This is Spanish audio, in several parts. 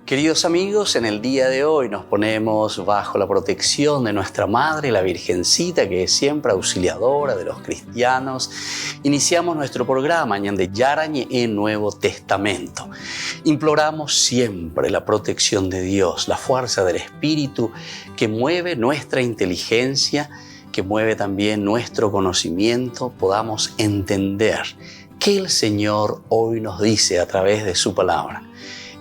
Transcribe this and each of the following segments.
Queridos amigos, en el día de hoy nos ponemos bajo la protección de nuestra Madre, la Virgencita, que es siempre auxiliadora de los cristianos. Iniciamos nuestro programa Ñande Yarañe en Nuevo Testamento. Imploramos siempre la protección de Dios, la fuerza del Espíritu que mueve nuestra inteligencia, que mueve también nuestro conocimiento, podamos entender qué el Señor hoy nos dice a través de su palabra.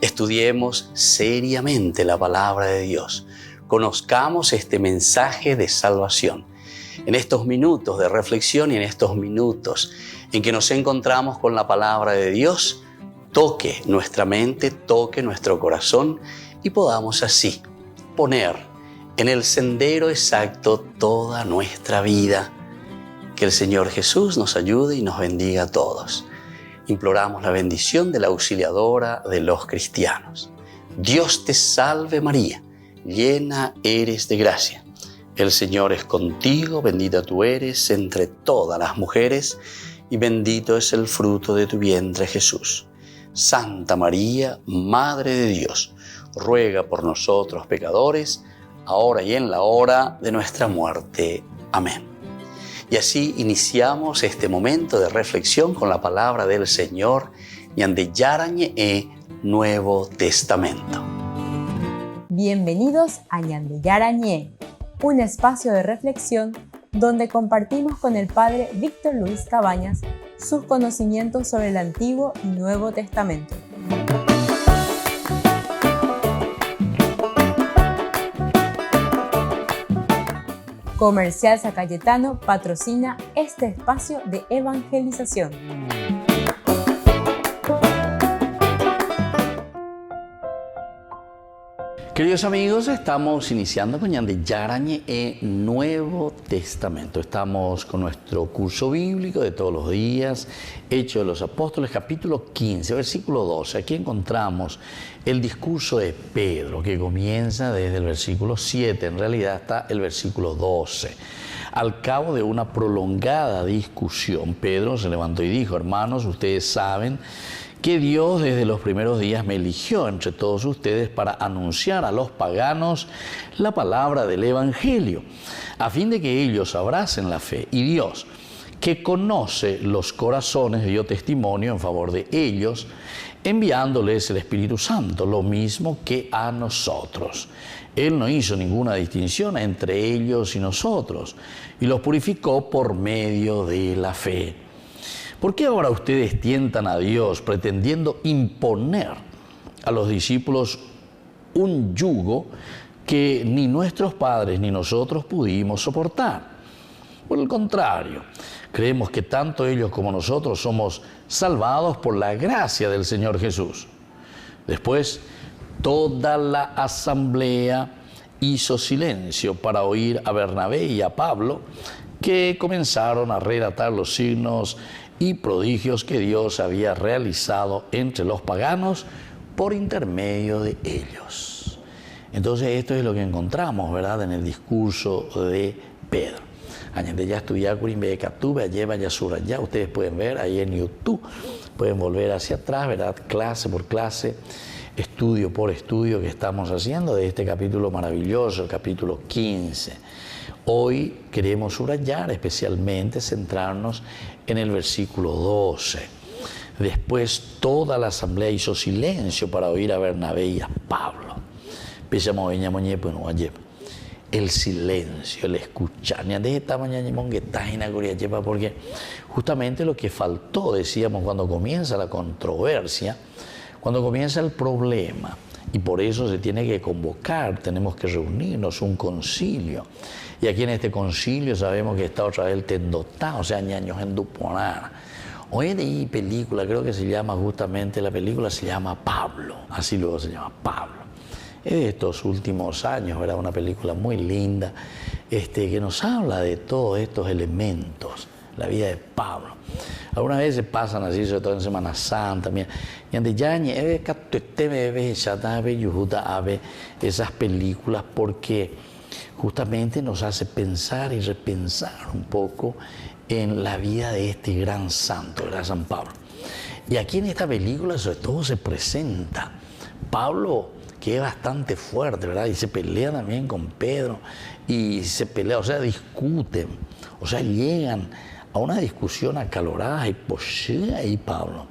Estudiemos seriamente la palabra de Dios. Conozcamos este mensaje de salvación. En estos minutos de reflexión y en estos minutos en que nos encontramos con la palabra de Dios, toque nuestra mente, toque nuestro corazón y podamos así poner en el sendero exacto toda nuestra vida. Que el Señor Jesús nos ayude y nos bendiga a todos. Imploramos la bendición de la auxiliadora de los cristianos. Dios te salve María, llena eres de gracia. El Señor es contigo, bendita tú eres entre todas las mujeres y bendito es el fruto de tu vientre Jesús. Santa María, Madre de Dios, ruega por nosotros pecadores, ahora y en la hora de nuestra muerte. Amén. Y así iniciamos este momento de reflexión con la palabra del Señor, Ñande Yarañe Nuevo Testamento. Bienvenidos a Ñande Yarañe, un espacio de reflexión donde compartimos con el Padre Víctor Luis Cabañas sus conocimientos sobre el Antiguo y Nuevo Testamento. Comercial San Cayetano patrocina este espacio de evangelización. Queridos amigos, estamos iniciando con Ñande Yarañe Nuevo Testamento. Estamos con nuestro curso bíblico de todos los días, Hechos de los Apóstoles, capítulo 15, versículo 12. Aquí encontramos el discurso de Pedro, que comienza desde el versículo 7, en realidad hasta el versículo 12. Al cabo de una prolongada discusión, Pedro se levantó y dijo: hermanos, ustedes saben que Dios desde los primeros días me eligió entre todos ustedes para anunciar a los paganos la palabra del Evangelio, a fin de que ellos abracen la fe. Y Dios, que conoce los corazones, dio testimonio en favor de ellos, enviándoles el Espíritu Santo, lo mismo que a nosotros. Él no hizo ninguna distinción entre ellos y nosotros, y los purificó por medio de la fe. ¿Por qué ahora ustedes tientan a Dios pretendiendo imponer a los discípulos un yugo que ni nuestros padres ni nosotros pudimos soportar? Por el contrario, creemos que tanto ellos como nosotros somos salvados por la gracia del Señor Jesús. Después, toda la asamblea hizo silencio para oír a Bernabé y a Pablo, que comenzaron a relatar los signos y prodigios que Dios había realizado entre los paganos por intermedio de ellos. Entonces esto es lo que encontramos, ¿verdad?, en el discurso de Pedro. Añade ya estudiar Curimbe Catube, lleva ya suraya, ustedes pueden ver ahí en YouTube, pueden volver hacia atrás, ¿verdad?, clase por clase, estudio por estudio que estamos haciendo de este capítulo maravilloso, el capítulo 15. Hoy queremos subrayar, especialmente centrarnos en el versículo 12. Después toda la asamblea hizo silencio para oír a Bernabé y a Pablo. El silencio, el escuchar. Porque justamente lo que faltó, decíamos, cuando comienza la controversia, cuando comienza el problema, y por eso se tiene que convocar, tenemos que reunirnos, un concilio. Y aquí en este concilio sabemos que está otra vez el Tendotá, o sea, ñaños en Duponar. Hoy hay película, creo que se llama justamente, la película se llama Pablo, así luego se llama Pablo. Es de estos últimos años, ¿verdad? Una película muy linda, que nos habla de todos estos elementos, la vida de Pablo. Algunas veces pasan así, sobre todo en Semana Santa, esas películas, porque justamente nos hace pensar y repensar un poco en la vida de este gran santo, ¿verdad?, San Pablo. Y aquí en esta película sobre todo se presenta Pablo, que es bastante fuerte, ¿verdad? Y se pelea también con Pedro, y se pelea, o sea, discuten, o sea, llegan a una discusión acalorada, y pues llega ahí Pablo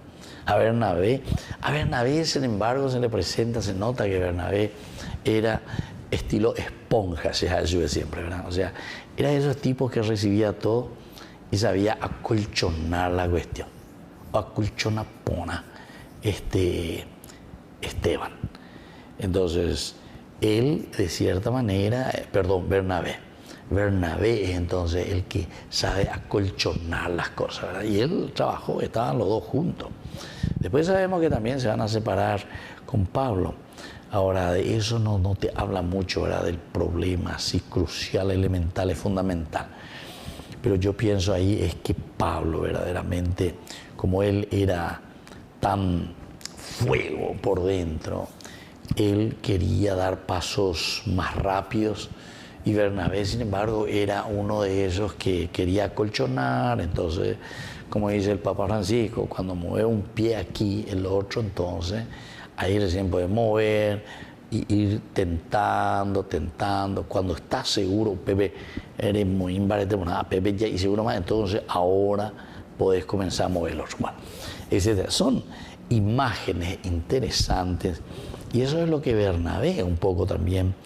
a Bernabé. A Bernabé, sin embargo, se le presenta, se nota que Bernabé era estilo esponja, se ayuda siempre, ¿verdad? O sea, era de esos tipos que recibía todo y sabía acolchonar la cuestión, o acolchonapona, Esteban. Entonces, él, de cierta manera, Bernabé es entonces el que sabe acolchonar las cosas, ¿verdad? Y él trabajó, estaban los dos juntos. Después sabemos que también se van a separar con Pablo. Ahora, de eso no te habla mucho, ¿verdad? Del problema así crucial, elemental, es fundamental. Pero yo pienso ahí es que Pablo verdaderamente, como él era tan fuego por dentro, él quería dar pasos más rápidos, y Bernabé, sin embargo, era uno de esos que quería acolchonar. Entonces, como dice el Papa Francisco, cuando mueve un pie aquí, el otro, entonces ahí recién puede mover y ir tentando. Cuando estás seguro, Pepe, eres muy imbarete, Pepe ya y seguro más, entonces ahora podés comenzar a mover el otro. Bueno, etc. Son imágenes interesantes, y eso es lo que Bernabé un poco también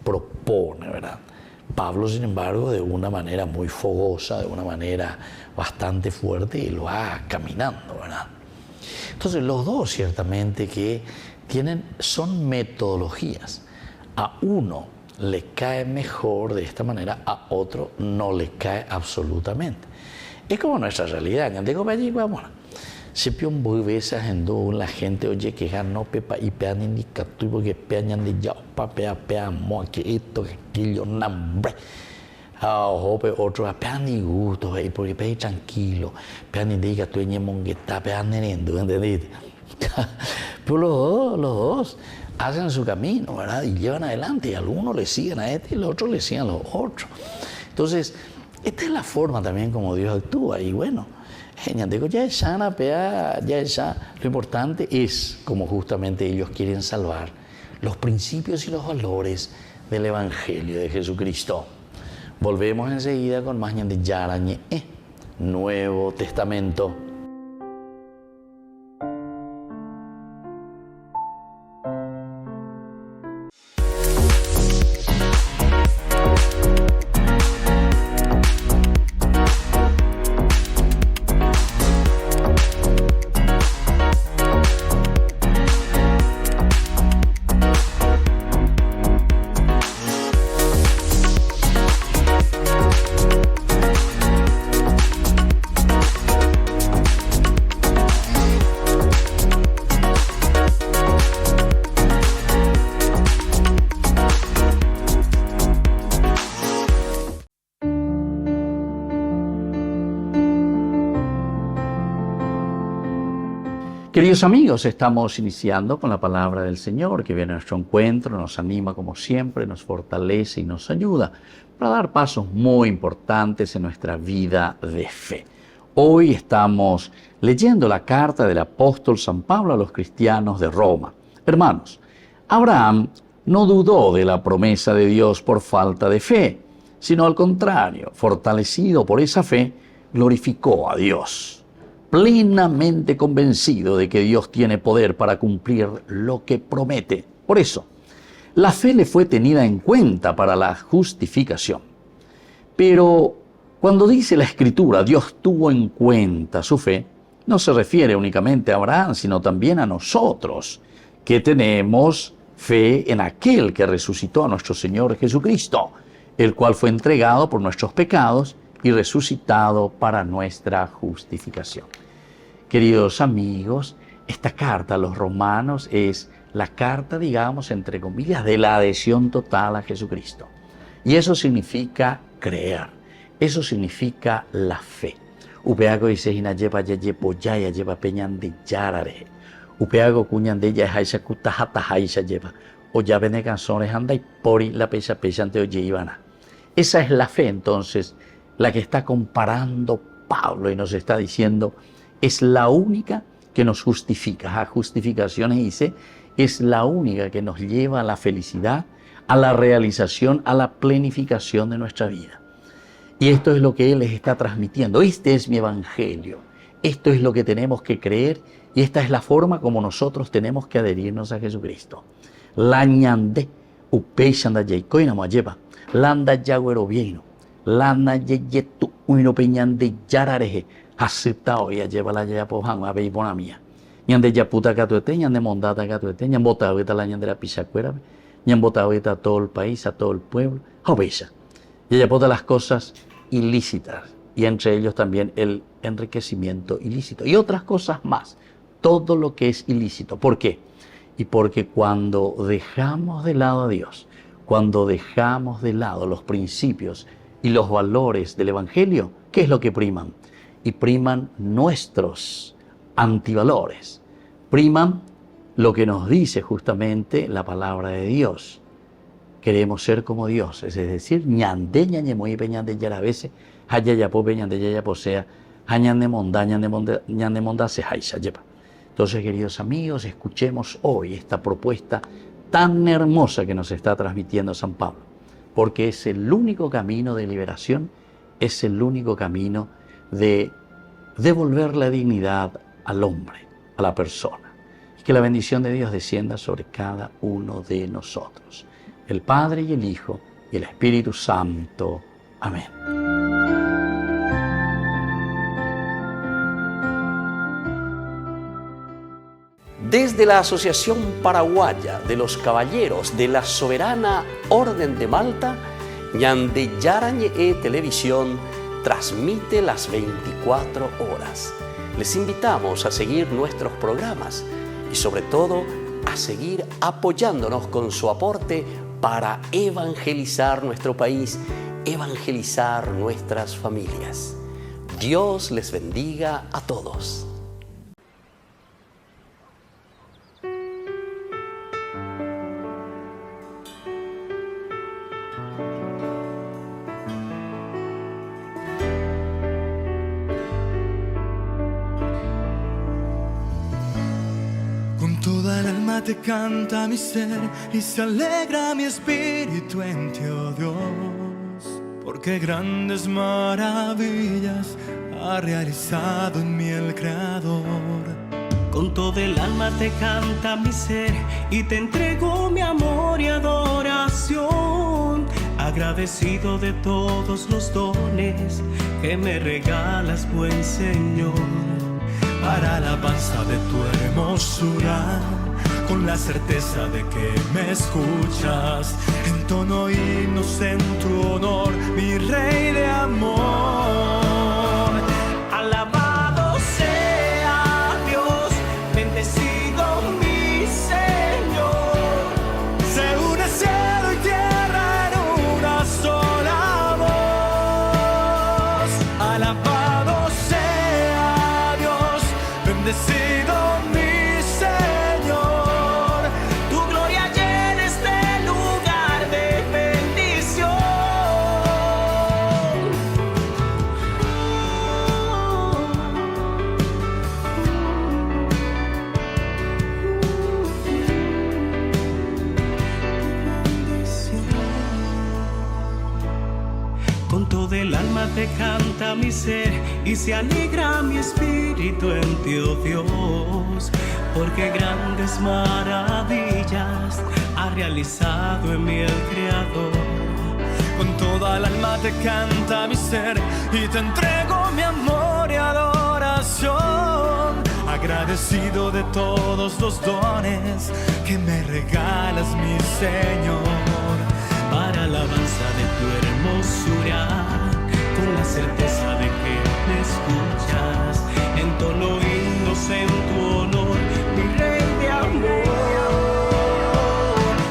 propone, ¿verdad? Pablo, sin embargo, de una manera muy fogosa, de una manera bastante fuerte, y lo va caminando, ¿verdad? Entonces, los dos ciertamente que son metodologías. A uno le cae mejor de esta manera, a otro no le cae absolutamente. Es como nuestra realidad. Se pion muy veces en la gente, oye, que no pepa y pean indicativo, porque pean de ya, pea, mo, que esto, que aquello, nambre. Otro, pean de gusto, porque pean tranquilo, pean indicativo, y mongueta, pean nerendo, ¿entendés? Pero los dos hacen su camino, ¿verdad? Y llevan adelante, y algunos le siguen a este y los otros le siguen a los otros. Entonces, esta es la forma también como Dios actúa, y bueno, lo importante es, como justamente ellos quieren salvar, los principios y los valores del Evangelio de Jesucristo. Volvemos enseguida con más de Yarañe, Nuevo Testamento. Queridos amigos, estamos iniciando con la palabra del Señor, que viene a nuestro encuentro, nos anima como siempre, nos fortalece y nos ayuda para dar pasos muy importantes en nuestra vida de fe. Hoy estamos leyendo la carta del apóstol San Pablo a los cristianos de Roma. Hermanos, Abraham no dudó de la promesa de Dios por falta de fe, sino al contrario, fortalecido por esa fe, glorificó a Dios, plenamente convencido de que Dios tiene poder para cumplir lo que promete. Por eso, la fe le fue tenida en cuenta para la justificación. Pero cuando dice la Escritura, Dios tuvo en cuenta su fe, no se refiere únicamente a Abraham, sino también a nosotros, que tenemos fe en aquel que resucitó a nuestro Señor Jesucristo, el cual fue entregado por nuestros pecados y resucitado para nuestra justificación. Queridos amigos, esta carta a los romanos es la carta, digamos, entre comillas, de la adhesión total a Jesucristo. Y eso significa creer, eso significa la fe. Upeago dice, hinayepa yeyepo yaya lleva peñan de yarare. Upeago cuñan de ya jaisa kutahata jaisa lleva. O ya vene canzones anda y pori la pesa ante oye ivana. Esa es la fe, entonces, la que está comparando Pablo y nos está diciendo, es la única que nos justifica. A justificaciones dice, es la única que nos lleva a la felicidad, a la realización, a la planificación de nuestra vida. Y esto es lo que Él les está transmitiendo. Este es mi evangelio. Esto es lo que tenemos que creer y esta es la forma como nosotros tenemos que adherirnos a Jesucristo. La ñande, upeixanda yeikoina moayepa, landa yaguero vieno, lana yeyetu uino peñande yarareje, aceptao y lleva la yapojan a beibona mía. Ñande yaputa catuete, ñande mondata catuete, ñambota ahorita la ñande la pichacuera, ñambota ahorita a todo el país, a todo el pueblo, obeisa. Y yapota las cosas ilícitas y entre ellos también el enriquecimiento ilícito y otras cosas más, todo lo que es ilícito. ¿Por qué? Y porque cuando dejamos de lado a Dios, cuando dejamos de lado los principios y los valores del Evangelio, ¿qué es lo que priman? Y priman nuestros antivalores, priman lo que nos dice justamente la palabra de Dios. Queremos ser como Dios, es decir, ñande ñañe muy peñande yarabese, hayayapo peñande yayaposea, hañande monda, ñande monda se haisa yepa. Entonces, queridos amigos, escuchemos hoy esta propuesta tan hermosa que nos está transmitiendo San Pablo, porque es el único camino de liberación, es el único camino de devolver la dignidad al hombre, a la persona. Y que la bendición de Dios descienda sobre cada uno de nosotros, el Padre y el Hijo y el Espíritu Santo. Amén. Desde la Asociación Paraguaya de los Caballeros de la Soberana Orden de Malta, Ñande Yarañe Televisión transmite las 24 horas. Les invitamos a seguir nuestros programas y sobre todo a seguir apoyándonos con su aporte para evangelizar nuestro país, evangelizar nuestras familias. Dios les bendiga a todos. Toda el alma te canta mi ser y se alegra mi espíritu en ti, oh Dios, porque grandes maravillas ha realizado en mí el Creador. Con todo el alma te canta mi ser y te entrego mi amor y adoración, agradecido de todos los dones que me regalas, buen Señor. Para alabanza de tu hermosura, con la certeza de que me escuchas, entono himnos en tu honor, mi Rey de amor. Alabado sea Dios, bendecido mi Señor. Se une cielo y tierra en una sola voz. Alabado sea Dios, bendecido mi Señor, tu gloria llena este lugar de bendición. Con todo el alma te canta mi ser y se alegra mi espíritu en ti, oh Dios, porque grandes maravillas ha realizado en mí el Creador. Con toda el alma te canta mi ser y te entrego mi amor y adoración, agradecido de todos los dones que me regalas, mi Señor. Para alabanza de tu hermosura, con la certeza de que me escuchas, entono himnos en tu honor, mi Rey de amor.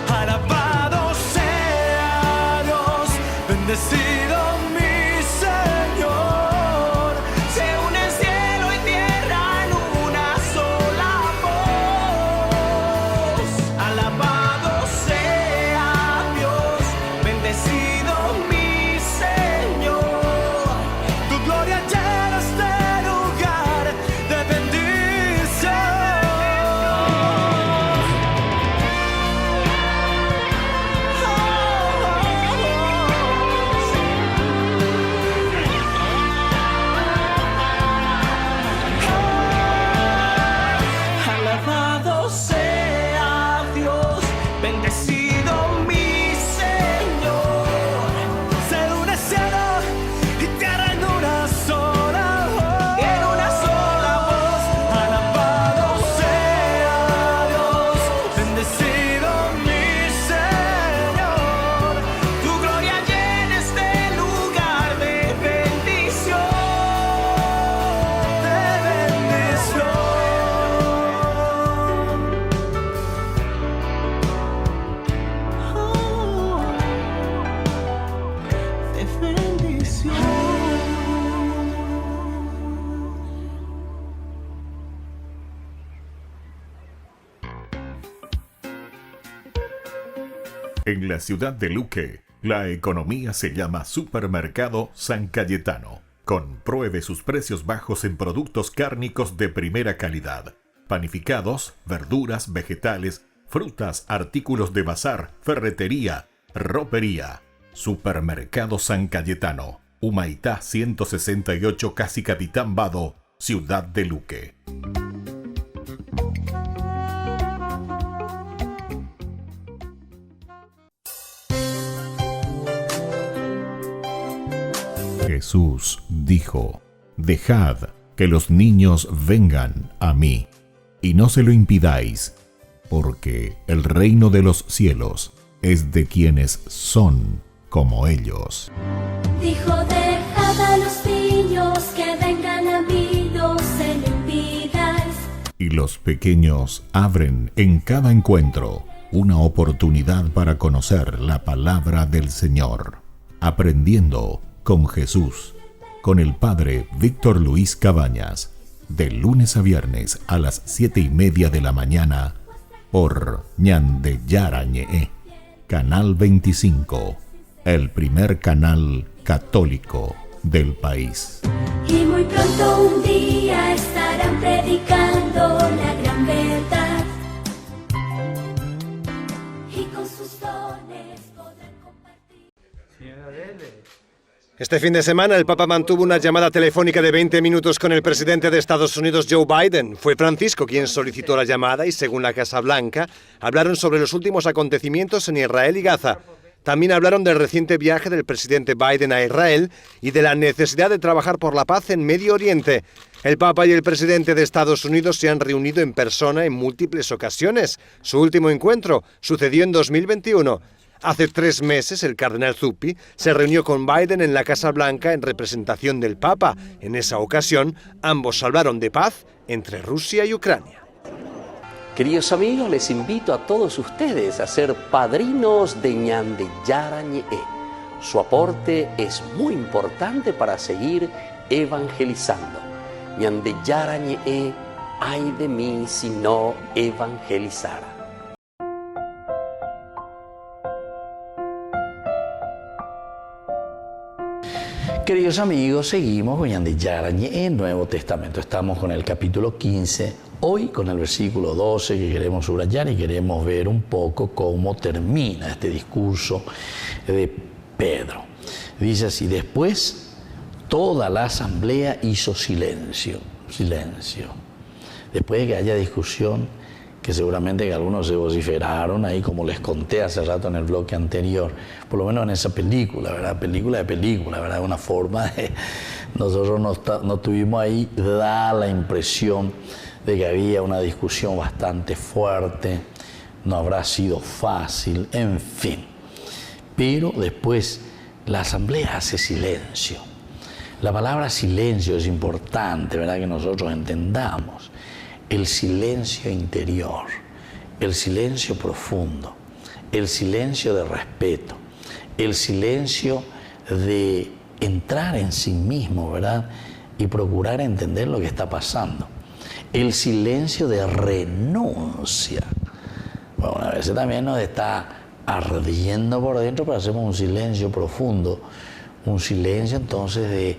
Alabado sea Dios, bendecido mi Señor. Se une el cielo y tierra en una sola voz. Alabado sea Dios, bendecido mi Señor. bendecido mi Señor. Se une cielo y tierra en una sola voz. En una sola voz, alabado sea Dios. Bendecido mi Señor. Tu gloria llena este lugar de bendición. De bendición. De bendición. En la ciudad de Luque, la economía se llama Supermercado San Cayetano. Compruebe sus precios bajos en productos cárnicos de primera calidad. Panificados, verduras, vegetales, frutas, artículos de bazar, ferretería, ropería. Supermercado San Cayetano. Humaitá 168 Casi Capitán Vado, ciudad de Luque. Jesús dijo: Dejad que los niños vengan a mí, y no se lo impidáis, porque el reino de los cielos es de quienes son como ellos. Dijo, dejad a los niños que vengan a mí, no se lo impidáis. Y los pequeños abren en cada encuentro una oportunidad para conocer la palabra del Señor, aprendiendo con Jesús, con el Padre Víctor Luis Cabañas, de lunes a viernes a las 7:30 de la mañana, por Ñande Yarañe, Canal 25, el primer canal católico del país. Y muy pronto un día estarán predicando la gran verdad. Y con sus dones podrán compartir. Este fin de semana el Papa mantuvo una llamada telefónica de 20 minutos con el presidente de Estados Unidos, Joe Biden. Fue Francisco quien solicitó la llamada y, según la Casa Blanca, hablaron sobre los últimos acontecimientos en Israel y Gaza. También hablaron del reciente viaje del presidente Biden a Israel y de la necesidad de trabajar por la paz en Medio Oriente. El Papa y el presidente de Estados Unidos se han reunido en persona en múltiples ocasiones. Su último encuentro sucedió en 2021. Hace 3 meses, el cardenal Zuppi se reunió con Biden en la Casa Blanca en representación del Papa. En esa ocasión, ambos hablaron de paz entre Rusia y Ucrania. Queridos amigos, les invito a todos ustedes a ser padrinos de Ñande Yarañe. Su aporte es muy importante para seguir evangelizando. Ñande Yarañe, ay de mí si no evangelizara. Queridos amigos, seguimos con Ñande Yarañe en Nuevo Testamento. Estamos con el capítulo 15, hoy con el versículo 12 que queremos subrayar y queremos ver un poco cómo termina este discurso de Pedro. Dice así: después toda la asamblea hizo silencio. Después de que haya discusión, que seguramente que algunos se vociferaron ahí, como les conté hace rato en el bloque anterior, por lo menos en esa película, ¿verdad? Película, ¿verdad? Una forma de... Nosotros no tuvimos ahí, da la impresión de que había una discusión bastante fuerte, no habrá sido fácil, en fin. Pero después la asamblea hace silencio. La palabra silencio es importante, ¿verdad? Que nosotros entendamos. El silencio interior, el silencio profundo, el silencio de respeto, el silencio de entrar en sí mismo, ¿verdad? Y procurar entender lo que está pasando. El silencio de renuncia. Bueno, a veces también nos está ardiendo por dentro, pero hacemos un silencio profundo, un silencio entonces de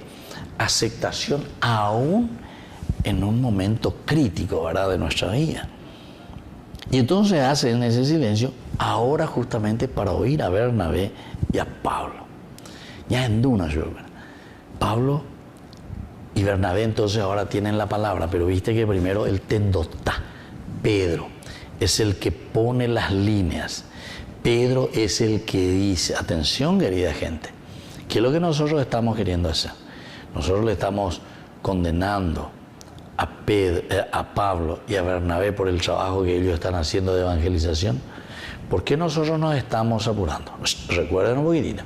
aceptación aún en un momento crítico, ¿verdad?, de nuestra vida. Y entonces hacen ese silencio ahora justamente para oír a Bernabé y a Pablo. Ya en Duna, Pablo y Bernabé entonces ahora tienen la palabra, pero viste que primero el tendotá, Pedro, es el que pone las líneas. Pedro es el que dice, atención querida gente, ¿qué es lo que nosotros estamos queriendo hacer? Nosotros le estamos condenando a Pablo y a Bernabé por el trabajo que ellos están haciendo de evangelización. ¿Por qué nosotros nos estamos apurando? Recuerden un poquitito.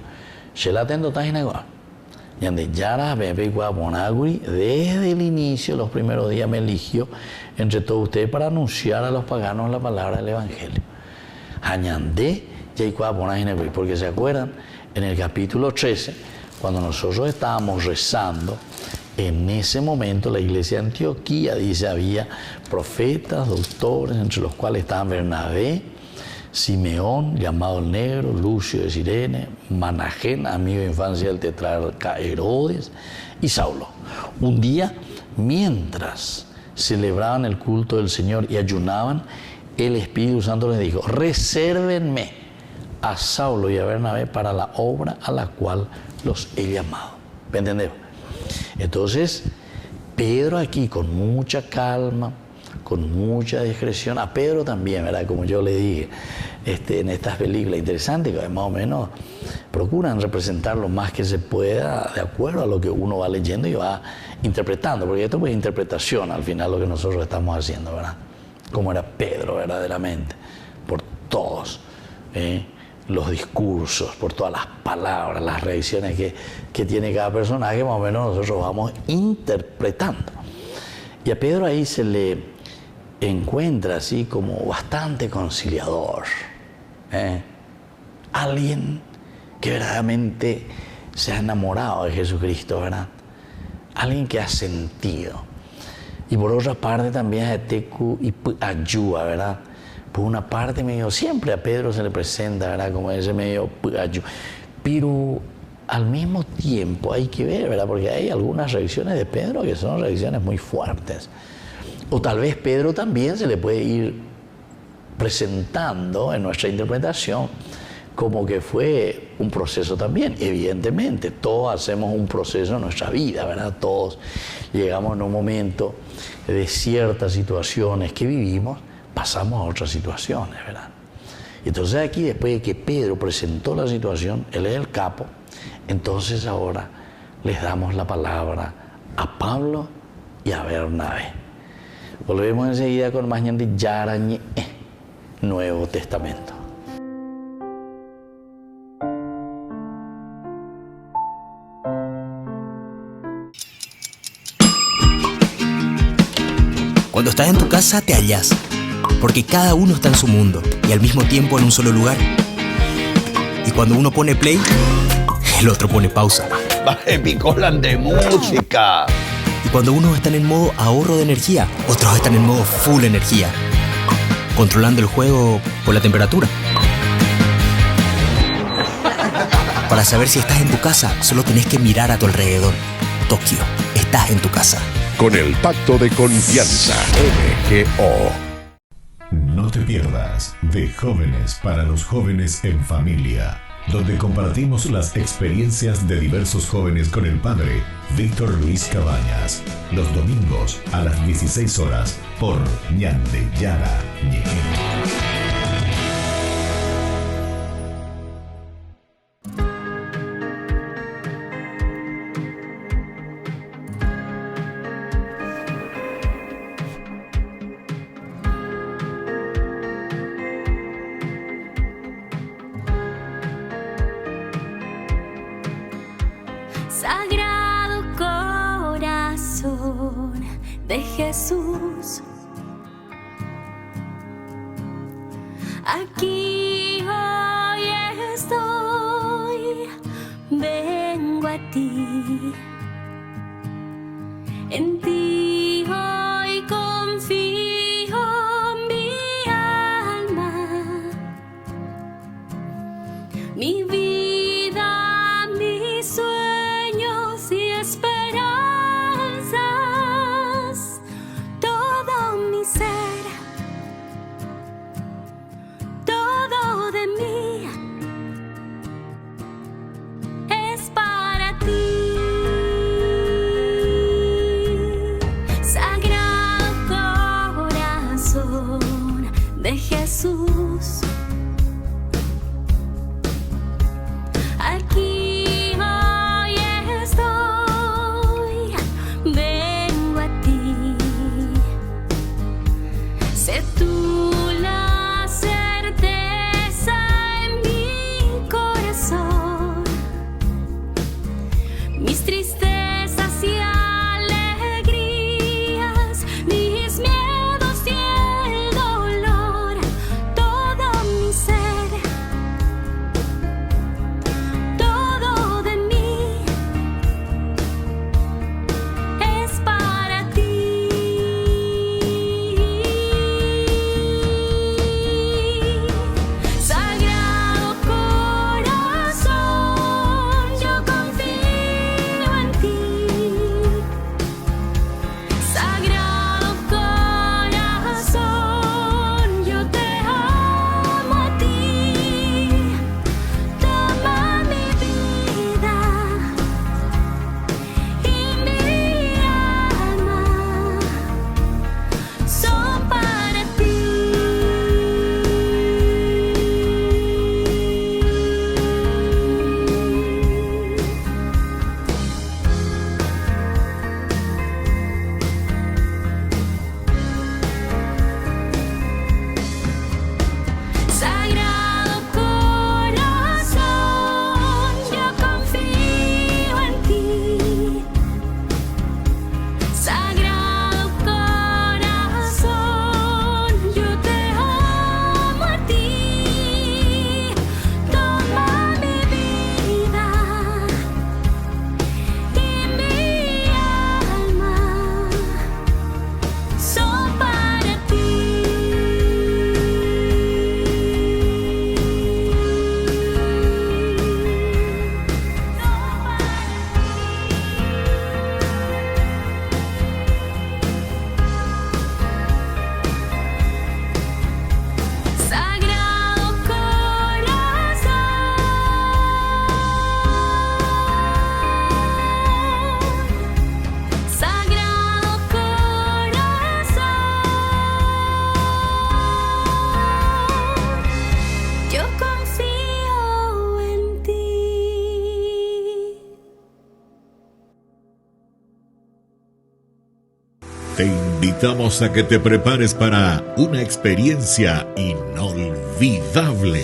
Desde el inicio, los primeros días, me eligió entre todos ustedes para anunciar a los paganos la palabra del Evangelio. Porque se acuerdan, en el capítulo 13, cuando nosotros estábamos rezando, en ese momento la iglesia de Antioquía, dice, había profetas, doctores, entre los cuales estaban Bernabé, Simeón, llamado el Negro, Lucio de Cirene, Managén, amigo de infancia del tetrarca Herodes, y Saulo. Un día, mientras celebraban el culto del Señor y ayunaban, el Espíritu Santo les dijo, resérvenme a Saulo y a Bernabé para la obra a la cual los he llamado. ¿Me entendemos? Entonces, Pedro aquí, con mucha calma, con mucha discreción, a Pedro también, ¿verdad? Como yo le dije, en estas películas interesantes, que más o menos procuran representar lo más que se pueda de acuerdo a lo que uno va leyendo y va interpretando, porque esto es interpretación al final lo que nosotros estamos haciendo, ¿verdad? Como era Pedro verdaderamente, por todos los discursos, por todas las palabras, las reacciones que tiene cada personaje, más o menos nosotros vamos interpretando. Y a Pedro ahí se le encuentra así como bastante conciliador, alguien que verdaderamente se ha enamorado de Jesucristo, ¿verdad? Alguien que ha sentido. Y por otra parte también a Tecu y ayuda, ¿verdad? Por una parte medio, siempre a Pedro se le presenta, ¿verdad? Como ese medio ayuda. Pero al mismo tiempo hay que ver, ¿verdad? Porque hay algunas reacciones de Pedro que son reacciones muy fuertes. O tal vez Pedro también se le puede ir presentando en nuestra interpretación como que fue un proceso también. Evidentemente, todos hacemos un proceso en nuestra vida, ¿verdad? Todos llegamos en un momento de ciertas situaciones que vivimos, pasamos a otras situaciones, ¿verdad? Entonces aquí, después de que Pedro presentó la situación, él es el capo, entonces ahora les damos la palabra a Pablo y a Bernabé. Volvemos enseguida con más ñandi Yarañe, Nuevo Testamento. Cuando estás en tu casa te hallas, porque cada uno está en su mundo y al mismo tiempo en un solo lugar. Y cuando uno pone play, el otro pone pausa. Baje picolan de música. Y cuando unos están en modo ahorro de energía, otros están en modo full energía, controlando el juego por la temperatura. Para saber si estás en tu casa, solo tenés que mirar a tu alrededor. Tokio, estás en tu casa. Con el Pacto de Confianza, MGO. No te pierdas de Jóvenes para los Jóvenes en Familia, donde compartimos las experiencias de diversos jóvenes con el padre Víctor Luis Cabañas, los domingos a las 16 horas por Ñande Yara Ñe. Sagrado corazón de Jesús, aquí hoy estoy, vengo a ti, en ti hoy confío mi alma, mi vida, mis sueños y esperanzas, todo mi ser, todo de mí es para ti. Sagrado corazón de Jesús. Te invitamos a que te prepares para una experiencia inolvidable.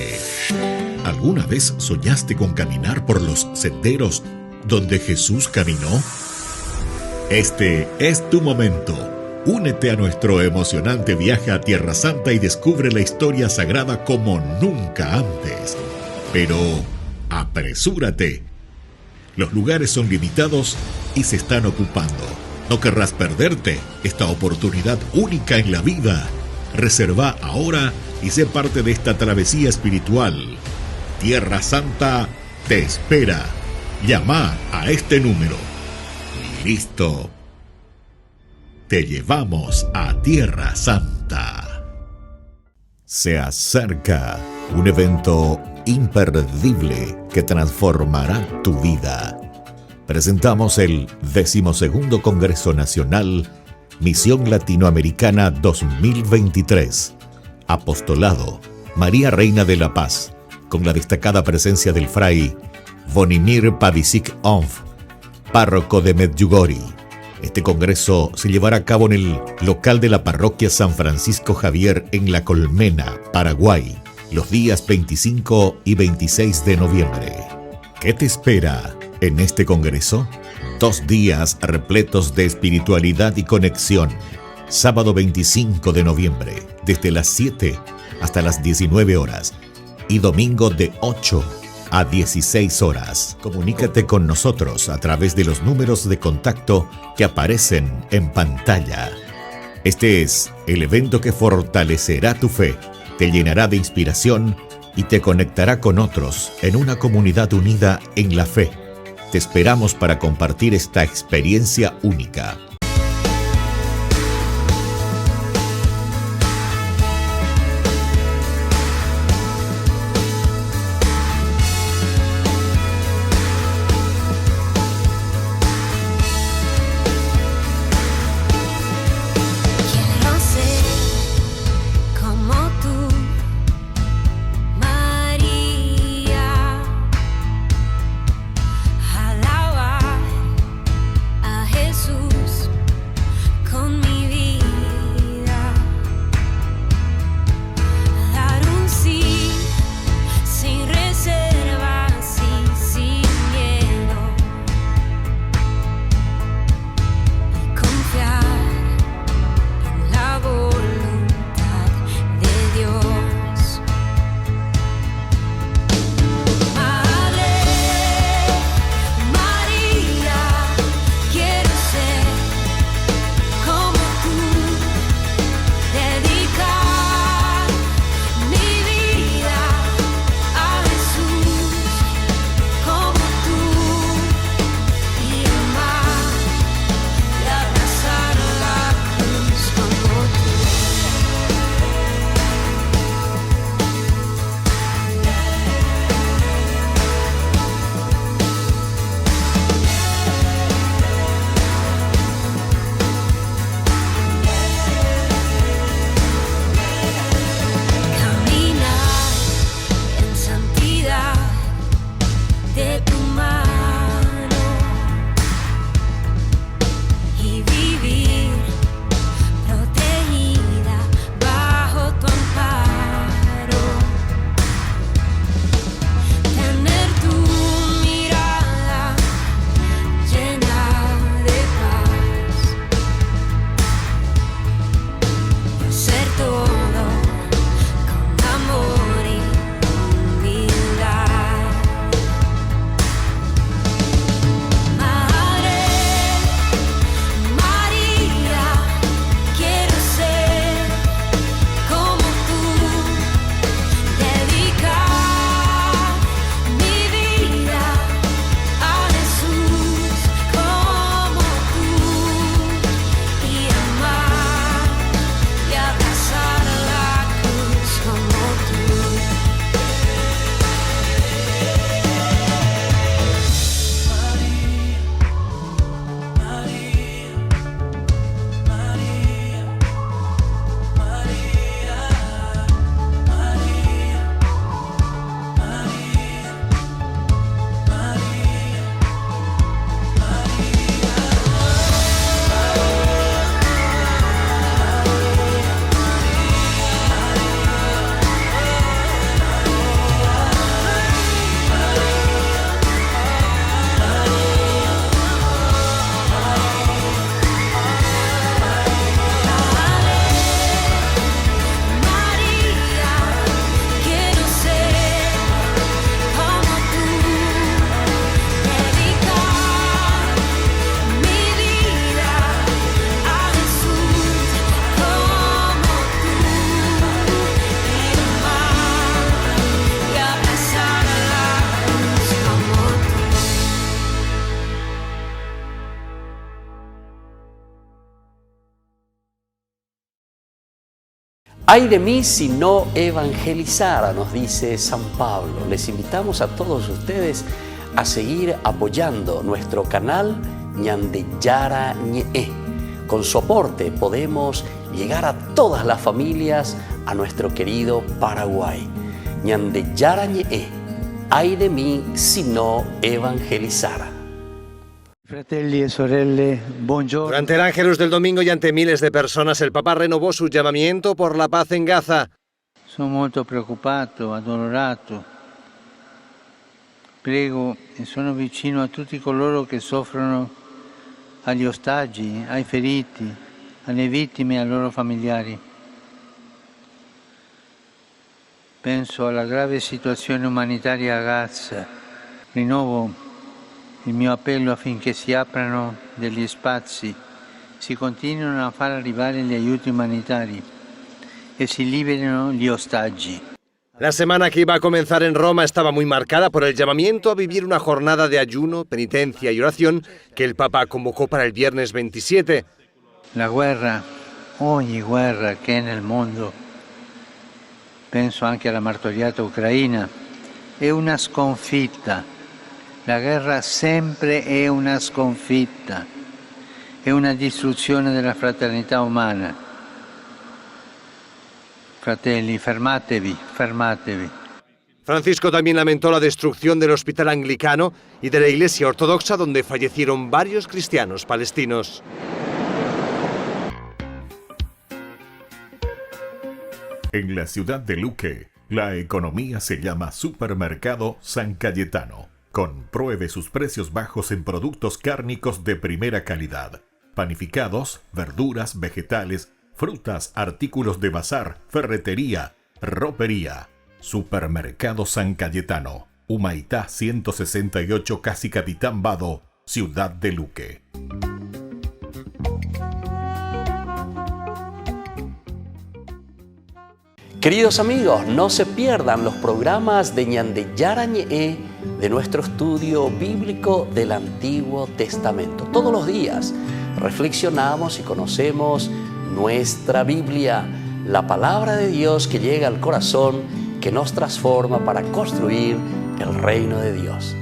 ¿Alguna vez soñaste con caminar por los senderos donde Jesús caminó? Este es tu momento. Únete a nuestro emocionante viaje a Tierra Santa y descubre la historia sagrada como nunca antes. Pero apresúrate. Los lugares son limitados y se están ocupando. No querrás perderte esta oportunidad única en la vida. Reserva ahora y sé parte de esta travesía espiritual. Tierra Santa te espera. Llama a este número. Listo. Te llevamos a Tierra Santa. Se acerca un evento imperdible que transformará tu vida. Presentamos el 12º Congreso Nacional Misión Latinoamericana 2023. Apostolado María Reina de la Paz, con la destacada presencia del Fray Bonimir Pavicic-Onf, párroco de Medjugorje. Este congreso se llevará a cabo en el local de la parroquia San Francisco Javier en La Colmena, Paraguay, los días 25 y 26 de noviembre. ¿Qué te espera en este congreso? 2 días repletos de espiritualidad y conexión. Sábado 25 de noviembre, desde las 7 hasta las 19 horas. Y domingo de 8 a 16 horas. Comunícate con nosotros a través de los números de contacto que aparecen en pantalla. Este es el evento que fortalecerá tu fe, te llenará de inspiración y te conectará con otros en una comunidad unida en la fe. Te esperamos para compartir esta experiencia única. Jesús. Ay de mí si no evangelizara, nos dice San Pablo. Les invitamos a todos ustedes a seguir apoyando nuestro canal Ñande Yarañe. Con su aporte podemos llegar a todas las familias a nuestro querido Paraguay. Ñande Yarañe. Ay de mí si no evangelizara. Fratelli e sorelle, buongiorno. Durante el Ángelus del domingo y ante miles de personas, el Papa renovó su llamamiento por la paz en Gaza. Sono molto preoccupato, addolorato. Prego e sono vicino a tutti coloro che soffrono, agli ostaggi, ai feriti, alle vittime e ai loro familiari. Penso alla grave situazione umanitaria a Gaza. Rinnovo il mio appello affinché si aprano degli spazi, si continuino a far arrivare gli aiuti umanitari e si liberino gli ostaggi. La semana que iba a comenzar en Roma estaba muy marcada por el llamamiento a vivir una jornada de ayuno, penitencia y oración que el Papa convocó para el viernes 27. La guerra, ogni guerra che è nel mondo, penso anche alla martoriata Ucraina, è una sconfitta. La guerra sempre è una sconfitta, è una distruzione della fraternità umana. Fratelli, fermatevi, fermatevi. Francisco también lamentó la destrucción del hospital anglicano y de la iglesia ortodoxa donde fallecieron varios cristianos palestinos. En la ciudad de Luque, la economía se llama Supermercado San Cayetano. Compruebe sus precios bajos en productos cárnicos de primera calidad. Panificados, verduras, vegetales, frutas, artículos de bazar, ferretería, ropería. Supermercado San Cayetano. Humaitá 168, Casi Capitán Vado, Ciudad de Luque. Queridos amigos, no se pierdan los programas de Ñande Yarañe de nuestro estudio bíblico del Antiguo Testamento. Todos los días reflexionamos y conocemos nuestra Biblia, la palabra de Dios que llega al corazón, que nos transforma para construir el reino de Dios.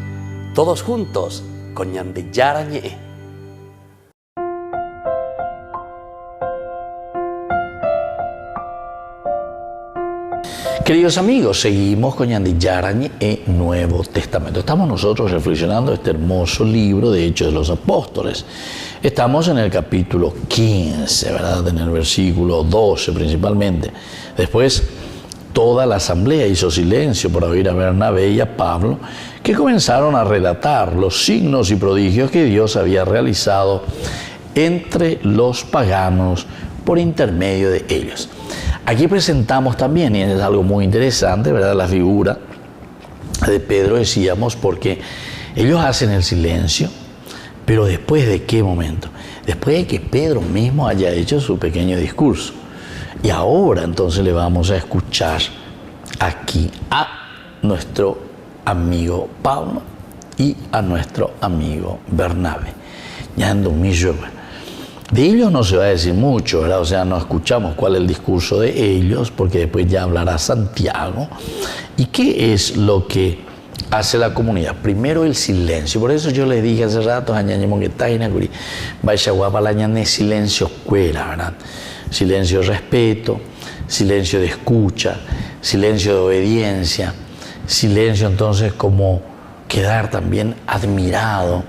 Todos juntos con Ñande Yarañe. Queridos amigos, seguimos con Ñande Yarañe Nuevo Testamento. Estamos nosotros reflexionando este hermoso libro de Hechos de los Apóstoles. Estamos en el capítulo 15, ¿verdad? En el versículo 12 principalmente. Después, toda la asamblea hizo silencio por oír a Bernabé y a Pablo, que comenzaron a relatar los signos y prodigios que Dios había realizado entre los paganos por intermedio de ellos. Aquí presentamos también, y es algo muy interesante, ¿verdad?, la figura de Pedro, decíamos, porque ellos hacen el silencio, pero ¿después de qué momento? Después de que Pedro mismo haya hecho su pequeño discurso. Y ahora entonces le vamos a escuchar aquí a nuestro amigo Pablo y a nuestro amigo Bernabé. De ellos no se va a decir mucho, ¿verdad? O sea, no escuchamos cuál es el discurso de ellos, porque después ya hablará Santiago. ¿Y qué es lo que hace la comunidad? Primero, el silencio. Por eso yo les dije hace rato, silencio escuela, ¿verdad? Silencio de respeto, silencio de escucha, silencio de obediencia, silencio entonces como quedar también admirado,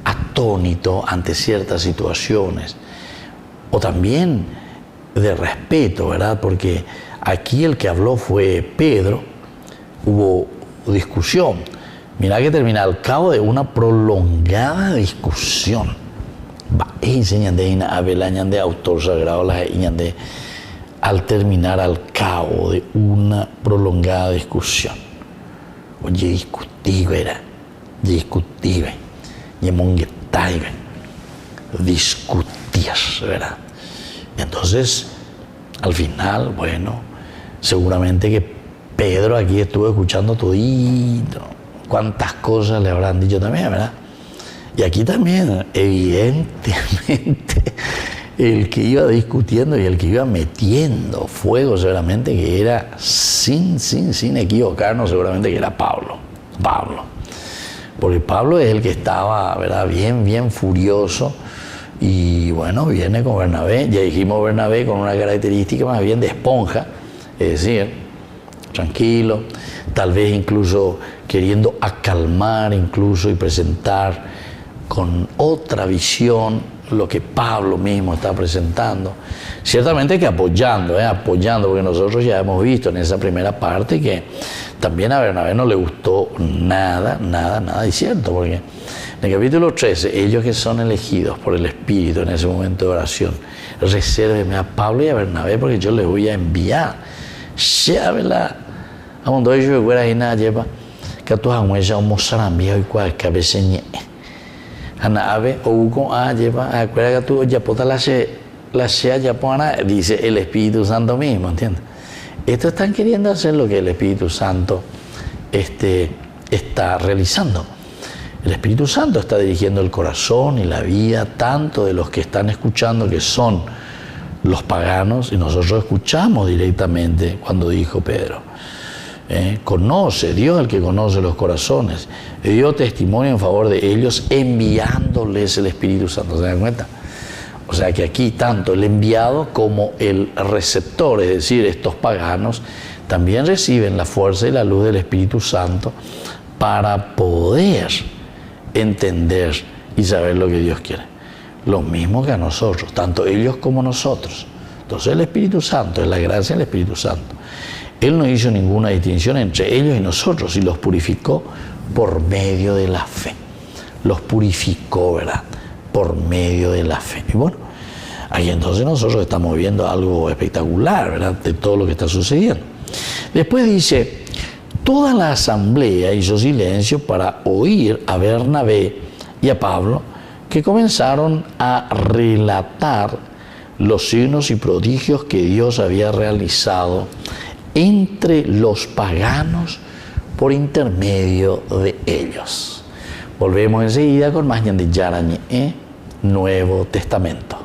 atónito ante ciertas situaciones, o también de respeto, ¿verdad? Porque aquí el que habló fue Pedro, hubo discusión. Mirá que termina al cabo de una prolongada discusión. De autor sagrado, al terminar al cabo de una prolongada discusión. Oye, discutir, discutir, ¿verdad? Entonces, al final, bueno, seguramente que Pedro aquí estuvo escuchando todito, cuántas cosas le habrán dicho también, ¿verdad? Y aquí también, evidentemente, el que iba discutiendo y el que iba metiendo fuego seguramente que era, sin equivocarnos, seguramente que era Pablo. Porque Pablo es el que estaba, ¿verdad?, bien furioso. Y bueno, viene con Bernabé. Ya dijimos Bernabé con una característica más bien de esponja, es decir, tranquilo, tal vez incluso queriendo acalmar incluso y presentar con otra visión lo que Pablo mismo está presentando. Ciertamente que apoyando, porque nosotros ya hemos visto en esa primera parte que también a Bernabé no le gustó nada, y cierto, porque en el capítulo 13, ellos que son elegidos por el Espíritu en ese momento de oración, resérveme a Pablo y a Bernabé porque yo les voy a enviar. Llévela a un doy yo fuera y nada lleva que tú has muerto un mozambique y cual cabeceñe. Anabe o con a lleva acuerda que tú ya pota la sea ya pona, dice el Espíritu Santo mismo, ¿entiendes? Estos están queriendo hacer lo que el Espíritu Santo está realizando. El Espíritu Santo está dirigiendo el corazón y la vida tanto de los que están escuchando, que son los paganos, y nosotros escuchamos directamente cuando dijo Pedro. Conoce, Dios el que conoce los corazones, dio testimonio en favor de ellos enviándoles el Espíritu Santo. ¿Se dan cuenta? O sea que aquí tanto el enviado como el receptor, es decir, estos paganos, también reciben la fuerza y la luz del Espíritu Santo para poder entender y saber lo que Dios quiere. Lo mismo que a nosotros, tanto ellos como nosotros. Entonces el Espíritu Santo, es la gracia del Espíritu Santo. Él no hizo ninguna distinción entre ellos y nosotros y los purificó por medio de la fe. Los purificó, ¿verdad?, por medio de la fe. Y bueno, ahí entonces nosotros estamos viendo algo espectacular, ¿verdad?, de todo lo que está sucediendo. Después dice, toda la asamblea hizo silencio para oír a Bernabé y a Pablo, que comenzaron a relatar los signos y prodigios que Dios había realizado entre los paganos por intermedio de ellos. Volvemos enseguida con más Ñande Yarañe, Nuevo Testamento.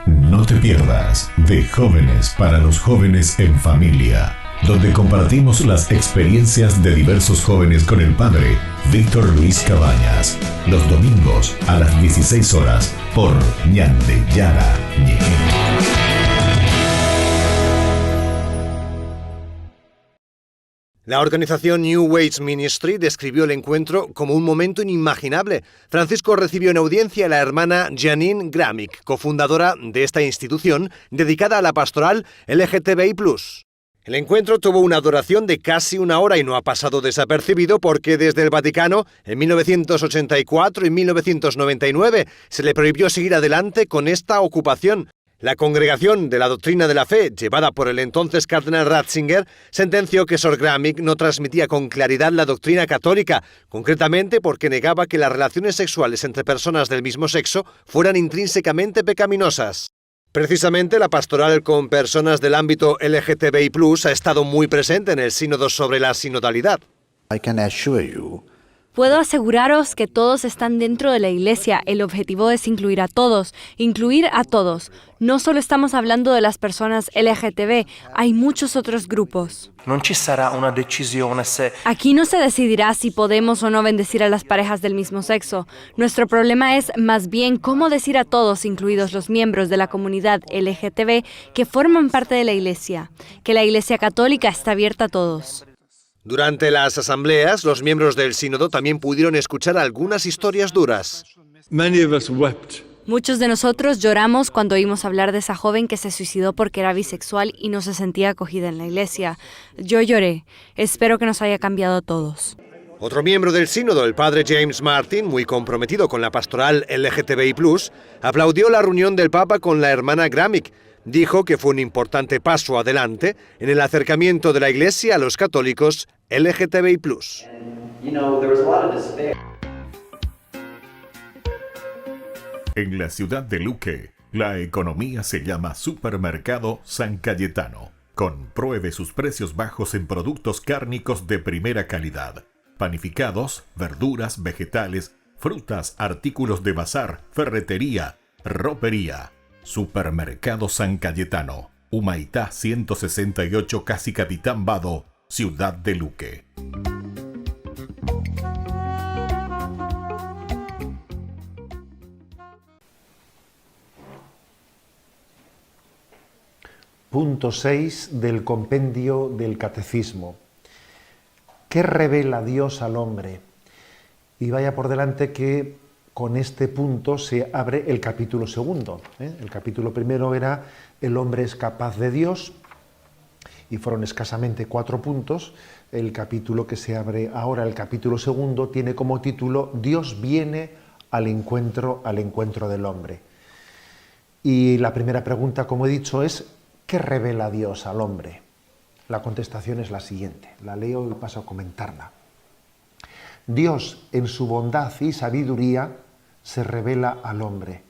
No te pierdas de Jóvenes para los Jóvenes en Familia, donde compartimos las experiencias de diversos jóvenes con el padre Víctor Luis Cabañas, los domingos a las 16 horas por Ñande Yarañe. La organización New Ways Ministry describió el encuentro como un momento inimaginable. Francisco recibió en audiencia a la hermana Janine Gramick, cofundadora de esta institución dedicada a la pastoral LGTBI+. El encuentro tuvo una duración de casi una hora y no ha pasado desapercibido porque desde el Vaticano, en 1984 y 1999, se le prohibió seguir adelante con esta ocupación. La Congregación de la Doctrina de la Fe, llevada por el entonces cardenal Ratzinger, sentenció que Sor Gramick no transmitía con claridad la doctrina católica, concretamente porque negaba que las relaciones sexuales entre personas del mismo sexo fueran intrínsecamente pecaminosas. Precisamente la pastoral con personas del ámbito LGTBI+ ha estado muy presente en el sínodo sobre la sinodalidad. Puedo aseguraros que todos están dentro de la Iglesia. El objetivo es incluir a todos. No solo estamos hablando de las personas LGTB, hay muchos otros grupos. Aquí no se decidirá si podemos o no bendecir a las parejas del mismo sexo. Nuestro problema es más bien cómo decir a todos, incluidos los miembros de la comunidad LGTB, que forman parte de la Iglesia, que la Iglesia Católica está abierta a todos. Durante las asambleas, los miembros del sínodo también pudieron escuchar algunas historias duras. Muchos de nosotros lloramos cuando oímos hablar de esa joven que se suicidó porque era bisexual y no se sentía acogida en la iglesia. Yo lloré. Espero que nos haya cambiado a todos. Otro miembro del sínodo, el padre James Martin, muy comprometido con la pastoral LGTBI+, aplaudió la reunión del Papa con la hermana Gramick. Dijo que fue un importante paso adelante en el acercamiento de la Iglesia a los católicos LGTBI+. En la ciudad de Luque, la economía se llama Supermercado San Cayetano. Compruebe sus precios bajos en productos cárnicos de primera calidad. panificados, verduras, vegetales, frutas, artículos de bazar, ferretería, ropería. Supermercado San Cayetano, Humaitá 168, Casi Capitán Vado, Ciudad de Luque. Punto 6 del compendio del Catecismo. ¿Qué revela Dios al hombre? Y vaya por delante que con este punto se abre el capítulo segundo. El capítulo primero era El hombre es capaz de Dios, y fueron escasamente 4 puntos. El capítulo que se abre ahora, el capítulo segundo, tiene como título Dios viene al encuentro del hombre. Y la primera pregunta, como he dicho, es ¿qué revela Dios al hombre? La contestación es la siguiente, la leo y paso a comentarla. Dios, en su bondad y sabiduría, se revela al hombre.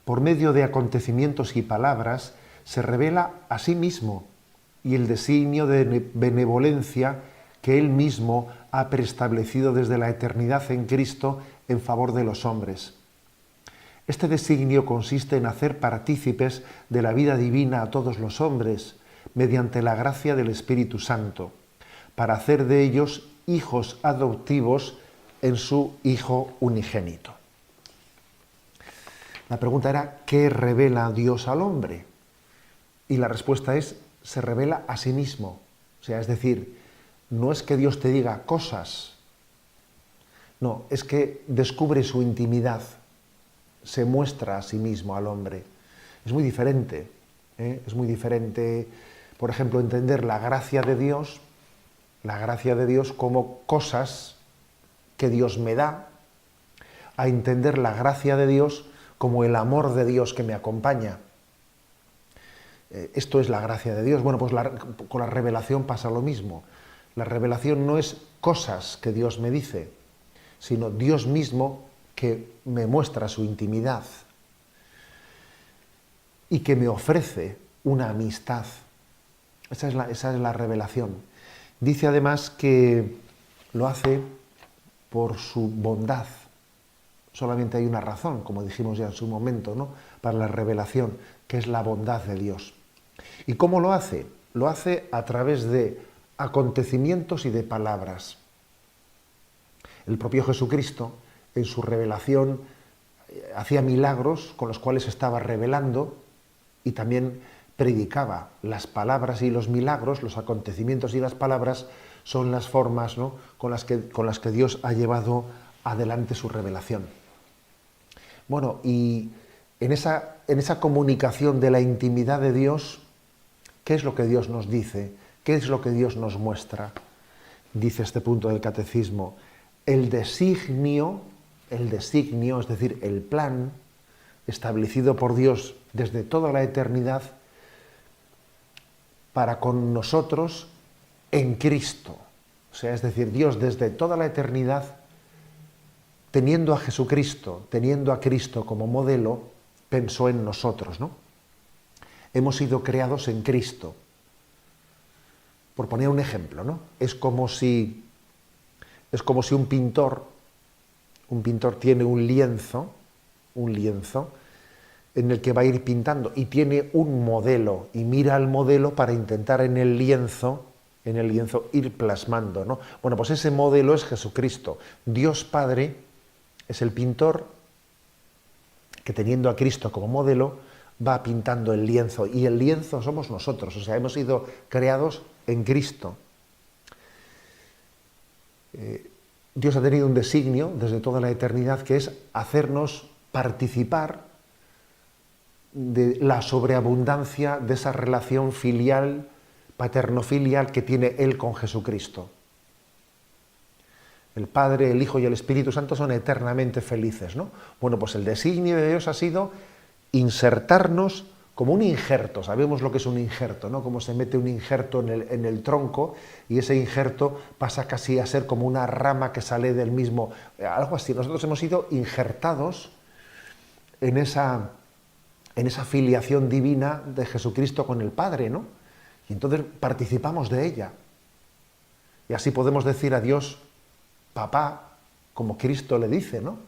Por medio de acontecimientos y palabras, se revela a sí mismo y el designio de benevolencia que Él mismo ha preestablecido desde la eternidad en Cristo en favor de los hombres. Este designio consiste en hacer partícipes de la vida divina a todos los hombres, mediante la gracia del Espíritu Santo, para hacer de ellos hijos adoptivos en su Hijo unigénito. La pregunta era, ¿qué revela Dios al hombre? Y la respuesta es, se revela a sí mismo. O sea, es decir, no es que Dios te diga cosas, no, es que descubre su intimidad, se muestra a sí mismo al hombre. Es muy diferente, es muy diferente, por ejemplo, entender la gracia de Dios como cosas que Dios me da, a entender la gracia de Dios como el amor de Dios que me acompaña. Esto es la gracia de Dios. Bueno, pues con la revelación pasa lo mismo. La revelación no es cosas que Dios me dice, sino Dios mismo que me muestra su intimidad y que me ofrece una amistad. Esa es la revelación. Dice además que lo hace por su bondad. Solamente hay una razón, como dijimos ya en su momento, ¿no?, para la revelación, que es la bondad de Dios. ¿Y cómo lo hace? Lo hace a través de acontecimientos y de palabras. El propio Jesucristo, en su revelación, hacía milagros con los cuales estaba revelando y también predicaba. Las palabras y los milagros, los acontecimientos y las palabras son las formas, ¿no?, con las que Dios ha llevado adelante su revelación. Bueno, y en esa comunicación de la intimidad de Dios, ¿qué es lo que Dios nos dice? ¿Qué es lo que Dios nos muestra? Dice este punto del Catecismo, el designio, es decir, el plan establecido por Dios desde toda la eternidad para con nosotros en Cristo. O sea, es decir, Dios desde toda la eternidad, teniendo a Jesucristo, teniendo a Cristo como modelo, pensó en nosotros, ¿no? Hemos sido creados en Cristo. Por poner un ejemplo, ¿no? Es como si un pintor tiene un lienzo en el que va a ir pintando y tiene un modelo y mira al modelo para intentar en el lienzo ir plasmando, ¿no? Bueno, pues ese modelo es Jesucristo. Dios Padre es el pintor que, teniendo a Cristo como modelo, va pintando el lienzo, y el lienzo somos nosotros, o sea, hemos sido creados en Cristo. Dios ha tenido un designio desde toda la eternidad, que es hacernos participar de la sobreabundancia de esa relación filial, paterno-filial que tiene Él con Jesucristo. El Padre, el Hijo y el Espíritu Santo son eternamente felices, ¿no? Bueno, pues el designio de Dios ha sido insertarnos como un injerto. Sabemos lo que es un injerto, ¿no? Cómo se mete un injerto en el tronco, y ese injerto pasa casi a ser como una rama que sale del mismo, algo así. Nosotros hemos sido injertados en esa filiación divina de Jesucristo con el Padre, ¿no? Y entonces participamos de ella. Y así podemos decir a Dios, papá, como Cristo le dice, ¿no?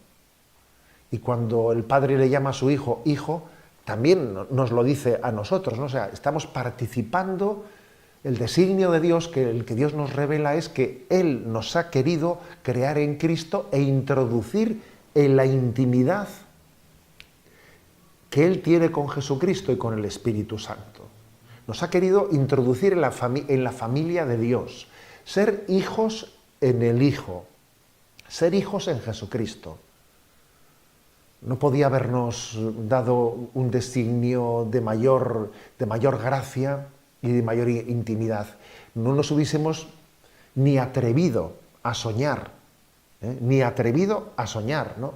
Y cuando el Padre le llama a su Hijo, Hijo, también nos lo dice a nosotros, ¿no? O sea, estamos participando. El designio de Dios, que el que Dios nos revela, es que Él nos ha querido crear en Cristo e introducir en la intimidad que Él tiene con Jesucristo y con el Espíritu Santo. Nos ha querido introducir en la familia de Dios, ser hijos en el Hijo, ser hijos en Jesucristo. No podía habernos dado un designio de mayor gracia y de mayor intimidad. No nos hubiésemos ni atrevido a soñar, ¿no?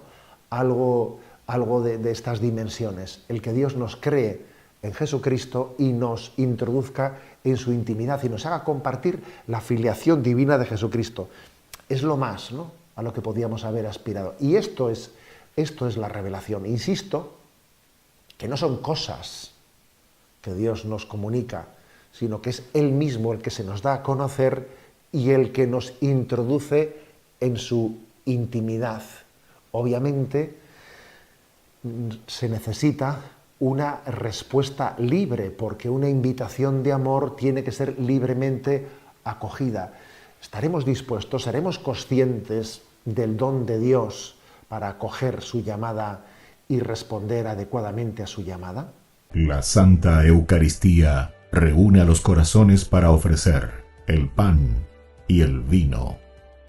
Algo de estas dimensiones. El que Dios nos cree en Jesucristo y nos introduzca en su intimidad y nos haga compartir la filiación divina de Jesucristo. Es lo más, ¿no?, a lo que podíamos haber aspirado. Y esto es la revelación. Insisto, que no son cosas que Dios nos comunica, sino que es Él mismo el que se nos da a conocer y el que nos introduce en su intimidad. Obviamente, se necesita una respuesta libre, porque una invitación de amor tiene que ser libremente acogida. ¿Estaremos dispuestos, seremos conscientes del don de Dios para acoger su llamada y responder adecuadamente a su llamada? La Santa Eucaristía reúne a los corazones para ofrecer el pan y el vino,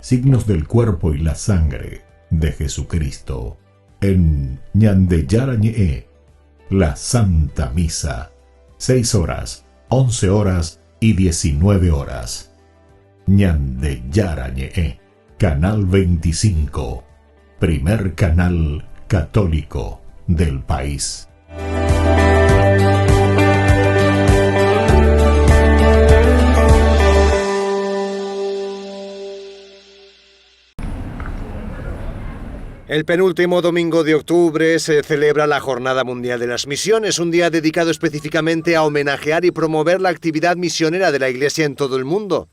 signos del cuerpo y la sangre de Jesucristo. En Ñande Yarañe, la Santa Misa, 6 horas, 11 horas y 19 horas. Ñande Yarañe, Canal 25, primer canal católico del país. El penúltimo domingo de octubre se celebra la Jornada Mundial de las Misiones, un día dedicado específicamente a homenajear y promover la actividad misionera de la Iglesia en todo el mundo.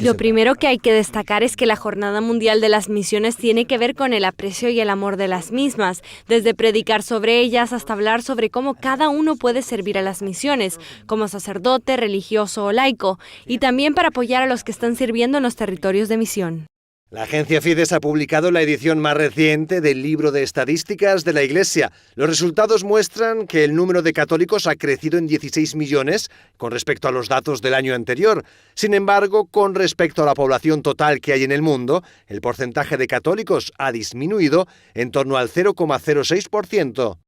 Lo primero que hay que destacar es que la Jornada Mundial de las Misiones tiene que ver con el aprecio y el amor de las mismas, desde predicar sobre ellas hasta hablar sobre cómo cada uno puede servir a las misiones, como sacerdote, religioso o laico, y también para apoyar a los que están sirviendo en los territorios de misión. La agencia Fides ha publicado la edición más reciente del libro de estadísticas de la Iglesia. Los resultados muestran que el número de católicos ha crecido en 16 millones con respecto a los datos del año anterior. Sin embargo, con respecto a la población total que hay en el mundo, el porcentaje de católicos ha disminuido en torno al 0,06%.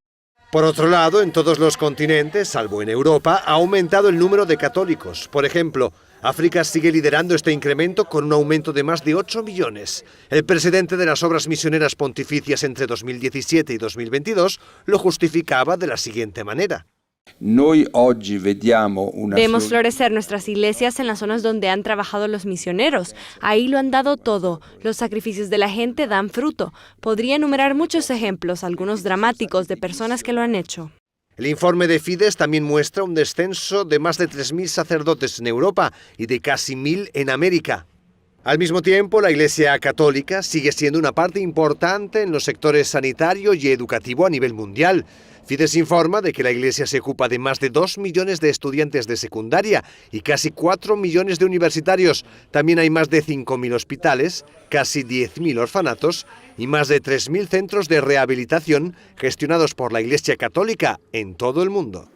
Por otro lado, en todos los continentes, salvo en Europa, ha aumentado el número de católicos. Por ejemplo, África sigue liderando este incremento con un aumento de más de 8 millones. El presidente de las Obras Misioneras Pontificias entre 2017 y 2022 lo justificaba de la siguiente manera. Vemos florecer nuestras iglesias en las zonas donde han trabajado los misioneros. Ahí lo han dado todo. Los sacrificios de la gente dan fruto. Podría enumerar muchos ejemplos, algunos dramáticos, de personas que lo han hecho. El informe de Fides también muestra un descenso de más de 3.000 sacerdotes en Europa y de casi 1.000 en América. Al mismo tiempo, la Iglesia Católica sigue siendo una parte importante en los sectores sanitario y educativo a nivel mundial. Fides informa de que la Iglesia se ocupa de más de 2 millones de estudiantes de secundaria y casi 4 millones de universitarios. También hay más de 5.000 hospitales, casi 10.000 orfanatos y más de 3.000 centros de rehabilitación gestionados por la Iglesia Católica en todo el mundo.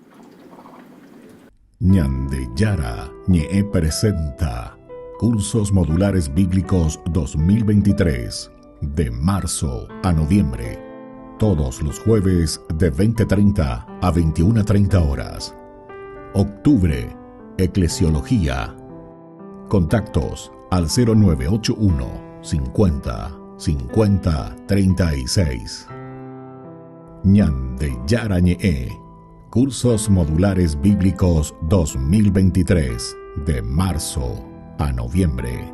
Ñande Yarañe presenta Cursos Modulares Bíblicos 2023, de marzo a noviembre. Todos los jueves de 20:30 a 21:30 horas. Octubre, Eclesiología. Contactos al 0981 50 50 36. Ñande Yarañe, Cursos Modulares Bíblicos 2023, de marzo a noviembre.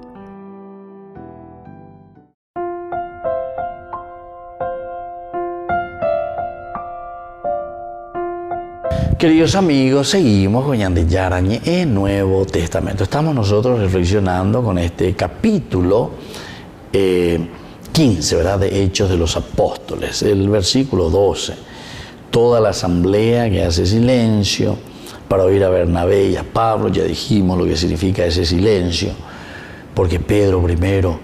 Queridos amigos, seguimos con Ñande Yarañe en Nuevo Testamento. Estamos nosotros reflexionando con este capítulo 15, ¿verdad? De Hechos de los Apóstoles, el versículo 12. Toda la asamblea que hace silencio para oír a Bernabé y a Pablo, ya dijimos lo que significa ese silencio, porque Pedro primero,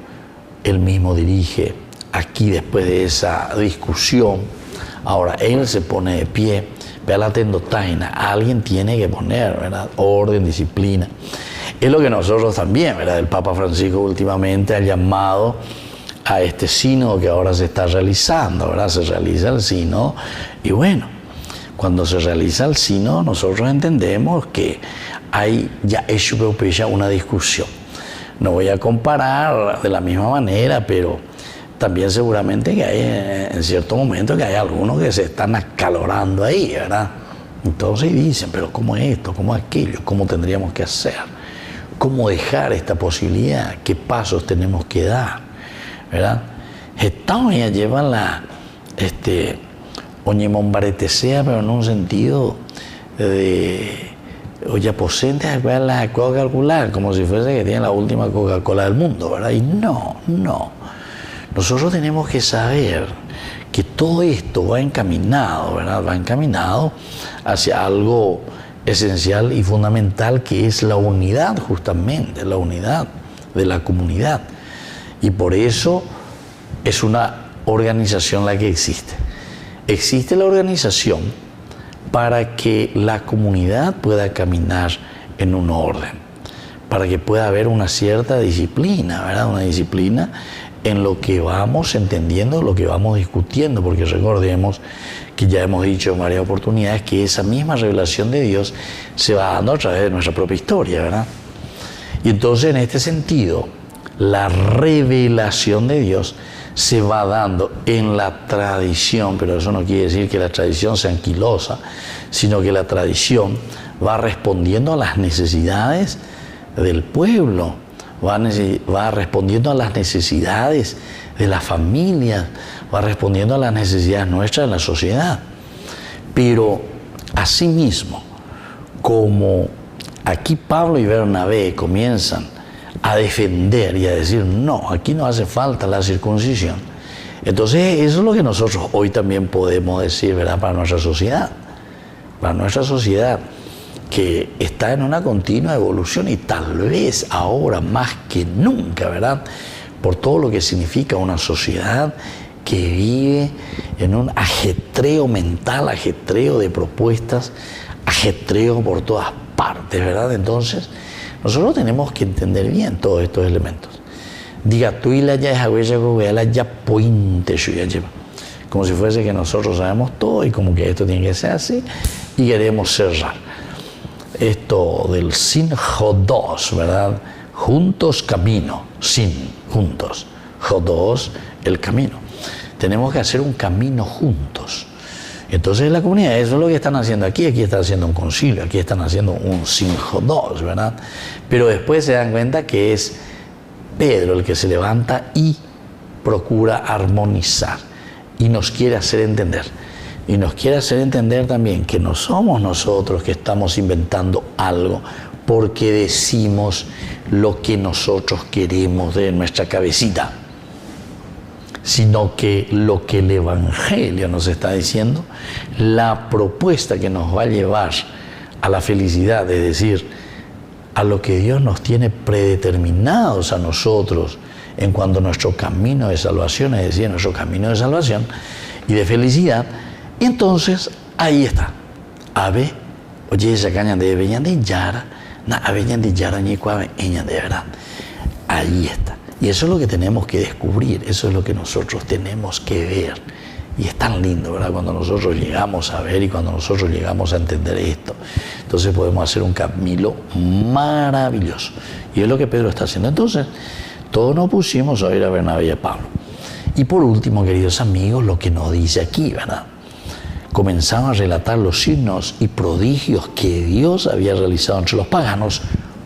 él mismo dirige aquí después de esa discusión. Ahora él se pone de pie, ve a la tendotaina, alguien tiene que poner, ¿verdad? Orden, disciplina. Es lo que nosotros también, ¿verdad? El Papa Francisco últimamente ha llamado a este sínodo que ahora se está realizando, ¿verdad? Se realiza el sínodo y bueno, cuando se realiza el sínodo nosotros entendemos que hay ya hecho una discusión. No voy a comparar de la misma manera, pero también seguramente que hay en cierto momento que hay algunos que se están acalorando ahí, ¿verdad? Entonces dicen, pero ¿cómo esto? ¿Cómo aquello? ¿Cómo tendríamos que hacer? ¿Cómo dejar esta posibilidad? ¿Qué pasos tenemos que dar? ¿Verdad? Estamos ya llevan la oñemombaretesea, pero en un sentido de oye posente a la Coca-Cola, como si fuese que tiene la última Coca-Cola del mundo, ¿verdad? Y no. Nosotros tenemos que saber que todo esto va encaminado, ¿verdad? Va encaminado hacia algo esencial y fundamental que es la unidad, justamente, la unidad de la comunidad. Y por eso es una organización la que existe. Existe la organización para que la comunidad pueda caminar en un orden, para que pueda haber una cierta disciplina, ¿verdad? Una disciplina en lo que vamos entendiendo, lo que vamos discutiendo, porque recordemos que ya hemos dicho en varias oportunidades que esa misma revelación de Dios se va dando a través de nuestra propia historia, ¿verdad? Y entonces en este sentido, la revelación de Dios se va dando en la tradición, pero eso no quiere decir que la tradición sea anquilosa, sino que la tradición va respondiendo a las necesidades del pueblo, va respondiendo a las necesidades de la familia, va respondiendo a las necesidades nuestras de la sociedad. Pero asimismo, como aquí Pablo y Bernabé comienzan a defender y a decir, no, aquí no hace falta la circuncisión. Entonces, eso es lo que nosotros hoy también podemos decir, ¿verdad? Para nuestra sociedad, que está en una continua evolución y tal vez ahora más que nunca, ¿verdad? Por todo lo que significa una sociedad que vive en un ajetreo mental, ajetreo de propuestas, ajetreo por todas partes, ¿verdad? Entonces, nosotros tenemos que entender bien todos estos elementos. Diga, tú y la ya ya puinte, como si fuese que nosotros sabemos todo y como que esto tiene que ser así y queremos cerrar. Esto del sin jodos, ¿verdad? Juntos camino, sin, juntos. Jodos, el camino. Tenemos que hacer un camino juntos. Entonces la comunidad, eso es lo que están haciendo aquí están haciendo un concilio, aquí están haciendo un sin jodos, ¿verdad? Pero después se dan cuenta que es Pedro el que se levanta y procura armonizar y nos quiere hacer entender. Y nos quiere hacer entender también que no somos nosotros que estamos inventando algo porque decimos lo que nosotros queremos de nuestra cabecita, sino que lo que el Evangelio nos está diciendo, la propuesta que nos va a llevar a la felicidad, es decir, a lo que Dios nos tiene predeterminados a nosotros en cuanto a nuestro camino de salvación, es decir, nuestro camino de salvación y de felicidad. Y entonces, ahí está. Ave, oye, esa caña de veñan de yara, na aveñan de yara ni cuave, de verdad. Ahí está. Y eso es lo que tenemos que descubrir, eso es lo que nosotros tenemos que ver. Y es tan lindo, ¿verdad? Cuando nosotros llegamos a ver y cuando nosotros llegamos a entender esto. Entonces podemos hacer un camino maravilloso. Y es lo que Pedro está haciendo. Entonces, todos nos pusimos a oír a Bernabé y a Pablo. Y por último, queridos amigos, lo que nos dice aquí, ¿verdad? Comenzamos a relatar los signos y prodigios que Dios había realizado entre los paganos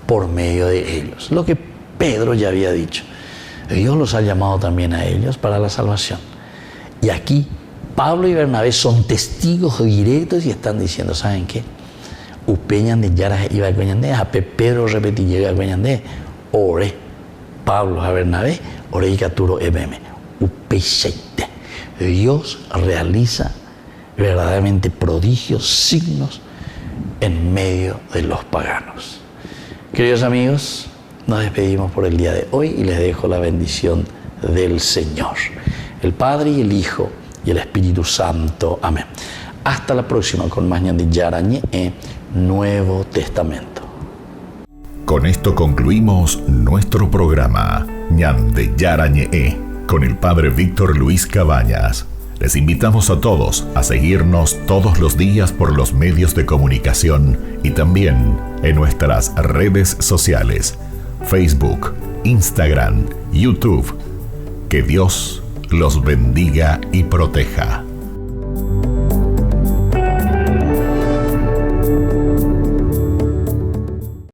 por medio de ellos. Lo que Pedro ya había dicho. Dios los ha llamado también a ellos para la salvación. Y aquí Pablo y Bernabé son testigos directos y están diciendo, ¿saben qué? upeñan de yaras iba a coñandé, a Pedro repetí llega a coñandé, ore, Pablo a Bernabé, ore y caturo ebeme, upecheite. Dios realiza verdaderamente prodigios, signos en medio de los paganos. Queridos amigos, nos despedimos por el día de hoy y les dejo la bendición del Señor, el Padre y el Hijo y el Espíritu Santo. Amén. Hasta la próxima con más Ñande Yarañe Nuevo Testamento. Con esto concluimos nuestro programa Ñande Yarañe con el Padre Víctor Luis Cabañas. Les invitamos a todos a seguirnos todos los días por los medios de comunicación y también en nuestras redes sociales, Facebook, Instagram, YouTube. Que Dios los bendiga y proteja.